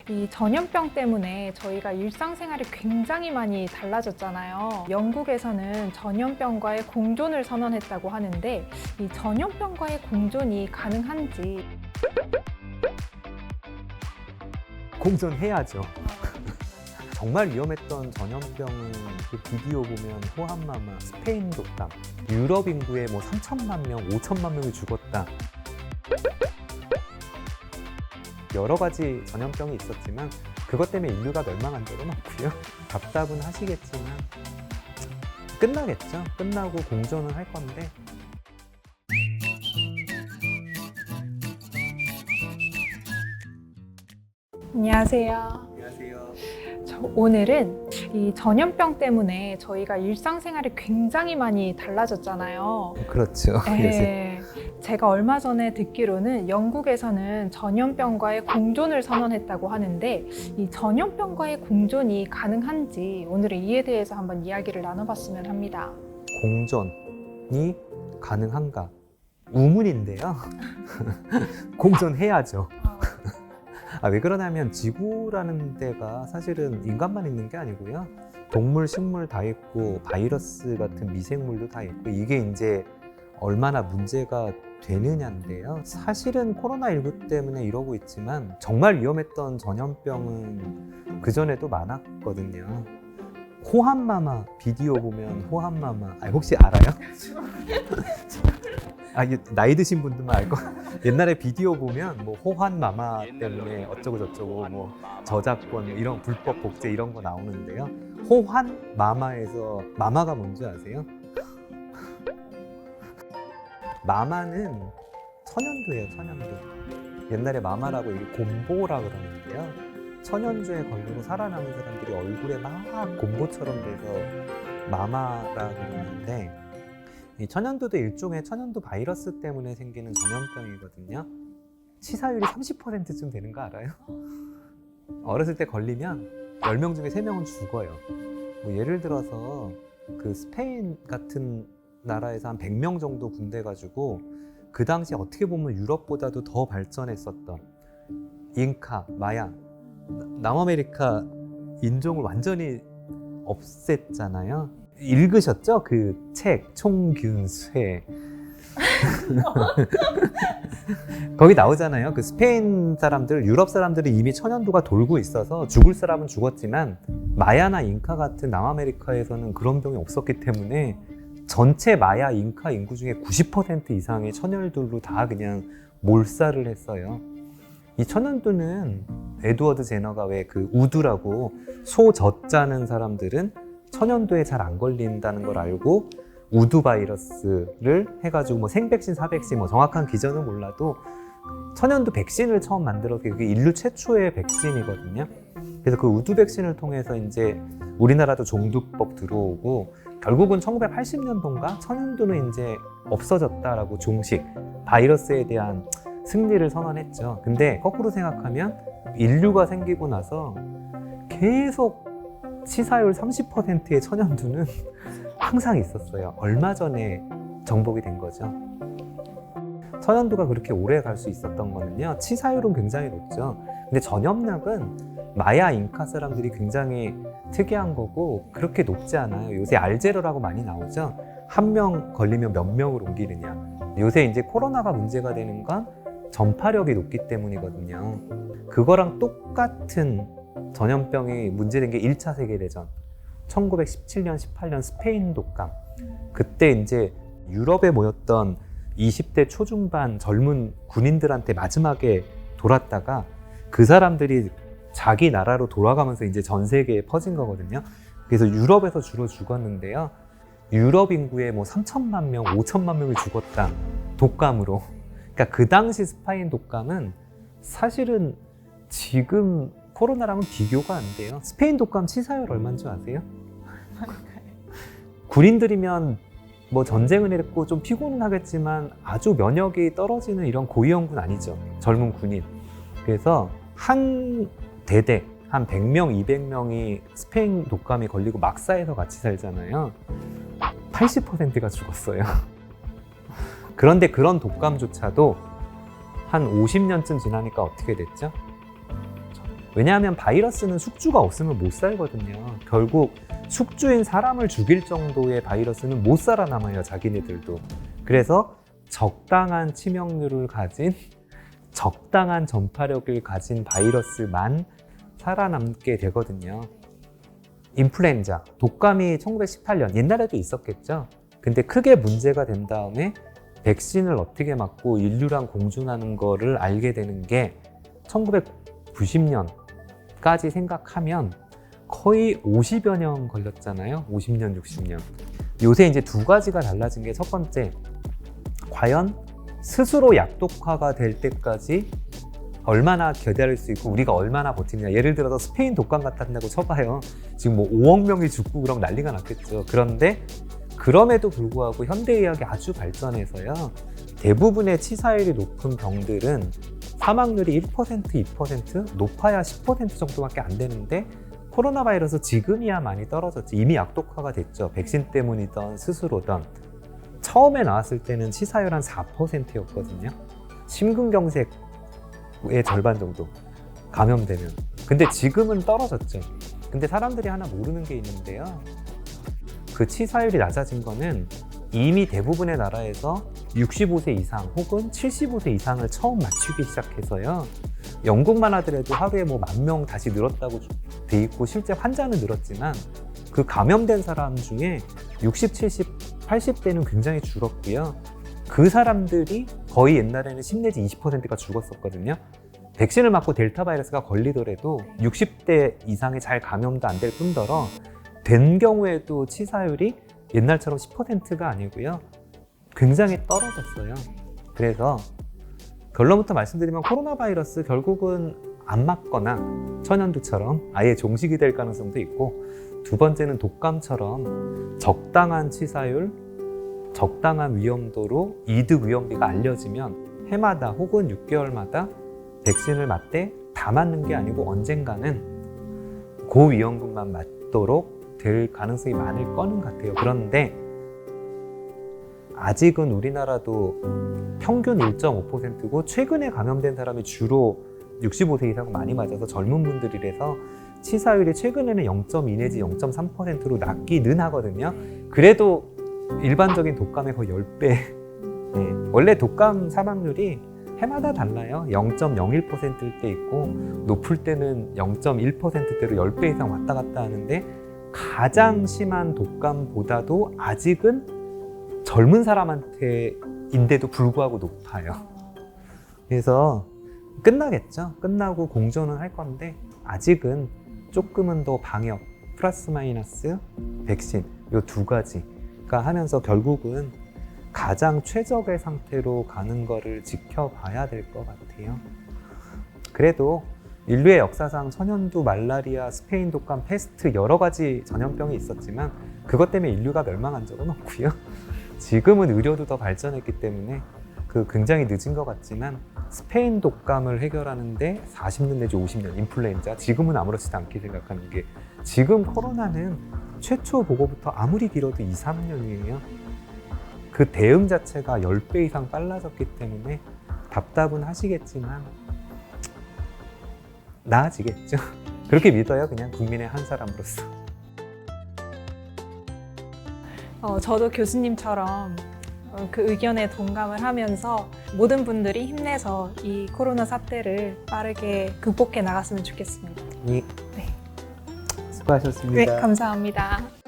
이 전염병 때문에 저희가 일상생활이 굉장히 많이 달라졌잖아요. 영국에서는 전염병과의 공존을 선언했다고 하는데 이 전염병과의 공존이 가능한지 공존해야죠. 정말 위험했던 전염병은 그 비디오 보면 호암마마, 스페인 독감, 유럽 인구의 3천만 명, 5천만 명이 죽었다. 여러 가지 전염병이 있었지만 그것 때문에 인류가 멸망한 적은 없고요. 답답은 하시겠지만 끝나겠죠. 끝나고 공존은 할 건데. 안녕하세요. 안녕하세요. 오늘은 이 전염병 때문에 저희가 일상생활이 굉장히 많이 달라졌잖아요. 그렇죠. 네, 제가 얼마 전에 듣기로는 영국에서는 전염병과의 공존을 선언했다고 하는데 이 전염병과의 공존이 가능한지 오늘은 이에 대해서 한번 이야기를 나눠봤으면 합니다. 공존이 가능한가? 우문인데요. 공존해야죠. 왜 그러냐면 지구라는 데가 사실은 인간만 있는 게 아니고요. 동물, 식물 다 있고 바이러스 같은 미생물도 다 있고 이게 이제 얼마나 문제가 되느냐인데요. 사실은 코로나19 때문에 이러고 있지만 정말 위험했던 전염병은 그전에도 많았거든요. 호암마마 비디오 보면 호암마마 혹시 알아요? 나이 드신 분들만 알 거. 옛날에 비디오 보면 호환마마 때문에 어쩌고 저쩌고 저작권 이런 불법 복제 이런 거 나오는데요. 호환마마에서 마마가 뭔지 아세요? 마마는 천연두예요, 천연두. 옛날에 마마라고 이게 곰보라 그러는데요. 천연두에 걸리고 살아남은 사람들이 얼굴에 막 곰보처럼 돼서 마마라 그러는데 이 천연두도 일종의 천연두 바이러스 때문에 생기는 전염병이거든요. 치사율이 30%쯤 되는 거 알아요? 어렸을 때 걸리면 10명 중에 3명은 죽어요. 예를 들어서 그 스페인 같은 나라에서 한 100명 정도 군대 가지고 그 당시 어떻게 보면 유럽보다도 더 발전했었던 잉카, 마야, 남아메리카 인종을 완전히 없앴잖아요. 읽으셨죠? 그 책 총균쇠. 거기 나오잖아요. 그 스페인 사람들, 유럽 사람들이 이미 천연두가 돌고 있어서 죽을 사람은 죽었지만 마야나 잉카 같은 남아메리카에서는 그런 병이 없었기 때문에 전체 마야 잉카 인구 중에 90% 이상이 천연두로 다 그냥 몰살을 했어요. 이 천연두는 에드워드 제너가 왜 그 우두라고 소 젖자는 사람들은 천연두에 잘 안 걸린다는 걸 알고 우두 바이러스를 해가지고 생백신, 사백신 정확한 기전은 몰라도 천연두 백신을 처음 만들어서 그게 인류 최초의 백신이거든요. 그래서 그 우두 백신을 통해서 이제 우리나라도 종두법 들어오고 결국은 1980년도인가 천연두는 이제 없어졌다라고 종식 바이러스에 대한 승리를 선언했죠. 근데 거꾸로 생각하면 인류가 생기고 나서 계속 치사율 30%의 천연두는 항상 있었어요. 얼마 전에 정복이 된 거죠. 천연두가 그렇게 오래 갈 수 있었던 거는요. 치사율은 굉장히 높죠. 근데 전염력은 마야 잉카 사람들이 굉장히 특이한 거고 그렇게 높지 않아요. 요새 알제로라고 많이 나오죠. 한 명 걸리면 몇 명을 옮기느냐. 요새 이제 코로나가 문제가 되는 건 전파력이 높기 때문이거든요. 그거랑 똑같은 전염병이 문제된 게 1차 세계대전 1917년, 18년 스페인 독감. 그때 이제 유럽에 모였던 20대 초중반 젊은 군인들한테 마지막에 돌았다가 그 사람들이 자기 나라로 돌아가면서 이제 전 세계에 퍼진 거거든요. 그래서 유럽에서 주로 죽었는데요. 유럽 인구의 3천만 명, 5천만 명이 죽었다. 독감으로. 그러니까 그 당시 스페인 독감은 사실은 지금 코로나랑은 비교가 안 돼요. 스페인 독감 치사율 얼마인 줄 아세요? 군인들이면 전쟁은 했고 좀 피곤은 하겠지만 아주 면역이 떨어지는 이런 고위험군 아니죠. 젊은 군인. 그래서 한 대대 한 100명, 200명이 스페인 독감이 걸리고 막사에서 같이 살잖아요. 80%가 죽었어요. 그런데 그런 독감조차도 한 50년쯤 지나니까 어떻게 됐죠? 왜냐하면 바이러스는 숙주가 없으면 못 살거든요. 결국 숙주인 사람을 죽일 정도의 바이러스는 못 살아남아요, 자기네들도. 그래서 적당한 치명률을 가진, 적당한 전파력을 가진 바이러스만 살아남게 되거든요. 인플루엔자, 독감이 1918년, 옛날에도 있었겠죠. 근데 크게 문제가 된 다음에 백신을 어떻게 맞고 인류랑 공존하는 거를 알게 되는 게 1990년까지 생각하면 거의 50여 년 걸렸잖아요. 50년, 60년. 요새 이제 두 가지가 달라진 게 첫 번째, 과연 스스로 약독화가 될 때까지 얼마나 기다릴 수 있고 우리가 얼마나 버티냐. 예를 들어서 스페인 독감 같다고 쳐봐요. 지금 뭐 5억 명이 죽고 그럼 난리가 났겠죠. 그런데 그럼에도 불구하고 현대의학이 아주 발전해서요. 대부분의 치사율이 높은 병들은 사망률이 1%, 2%, 높아야 10% 정도밖에 안 되는데 코로나 바이러스 지금이야 많이 떨어졌지. 이미 약독화가 됐죠. 백신 때문이든 스스로든. 처음에 나왔을 때는 치사율 한 4%였거든요. 심근경색의 절반 정도 감염되면. 근데 지금은 떨어졌죠. 근데 사람들이 하나 모르는 게 있는데요. 그 치사율이 낮아진 거는 이미 대부분의 나라에서 65세 이상 혹은 75세 이상을 처음 맞추기 시작해서요. 영국만 하더라도 하루에 뭐 10,000명 다시 늘었다고 돼 있고 실제 환자는 늘었지만 그 감염된 사람 중에 60, 70, 80대는 굉장히 줄었고요. 그 사람들이 거의 옛날에는 10 내지 20%가 죽었었거든요. 백신을 맞고 델타 바이러스가 걸리더라도 60대 이상이 잘 감염도 안 될 뿐더러 된 경우에도 치사율이 옛날처럼 10%가 아니고요. 굉장히 떨어졌어요. 그래서 결론부터 말씀드리면 코로나 바이러스 결국은 안 맞거나 천연두처럼 아예 종식이 될 가능성도 있고, 두 번째는 독감처럼 적당한 치사율, 적당한 위험도로 이득 위험비가 알려지면 해마다 혹은 6개월마다 백신을 맞되 다 맞는 게 아니고 언젠가는 고위험군만 맞도록 될 가능성이 많을 거는 같아요. 그런데 아직은 우리나라도 평균 1.5%고 최근에 감염된 사람이 주로 65세 이상 많이 맞아서 젊은 분들이라서 치사율이 최근에는 0.2 내지 0.3%로 낮기는 하거든요. 그래도 일반적인 독감의 거의 10배. 네. 원래 독감 사망률이 해마다 달라요. 0.01%일 때 있고 높을 때는 0.1%대로 10배 이상 왔다 갔다 하는데 가장 심한 독감보다도 아직은 젊은 사람한테인데도 불구하고 높아요. 그래서 끝나겠죠. 끝나고 공존은 할 건데 아직은 조금은 더 방역 플러스 마이너스 백신 이 두 가지가 하면서 결국은 가장 최적의 상태로 가는 거를 지켜봐야 될 것 같아요. 그래도 인류의 역사상 천연두, 말라리아, 스페인 독감, 패스트 여러 가지 전염병이 있었지만 그것 때문에 인류가 멸망한 적은 없고요. 지금은 의료도 더 발전했기 때문에 굉장히 늦은 것 같지만 스페인 독감을 해결하는데 40년 내지 50년, 인플루엔자 지금은 아무렇지도 않게 생각하는 게, 지금 코로나는 최초 보고부터 아무리 길어도 2, 3년이에요. 그 대응 자체가 10배 이상 빨라졌기 때문에 답답은 하시겠지만 나아지겠죠. 그렇게 믿어요. 그냥 국민의 한 사람으로서. 저도 교수님처럼 그 의견에 동감을 하면서 모든 분들이 힘내서 이 코로나 사태를 빠르게 극복해 나갔으면 좋겠습니다. 네. 네. 수고하셨습니다. 네, 감사합니다.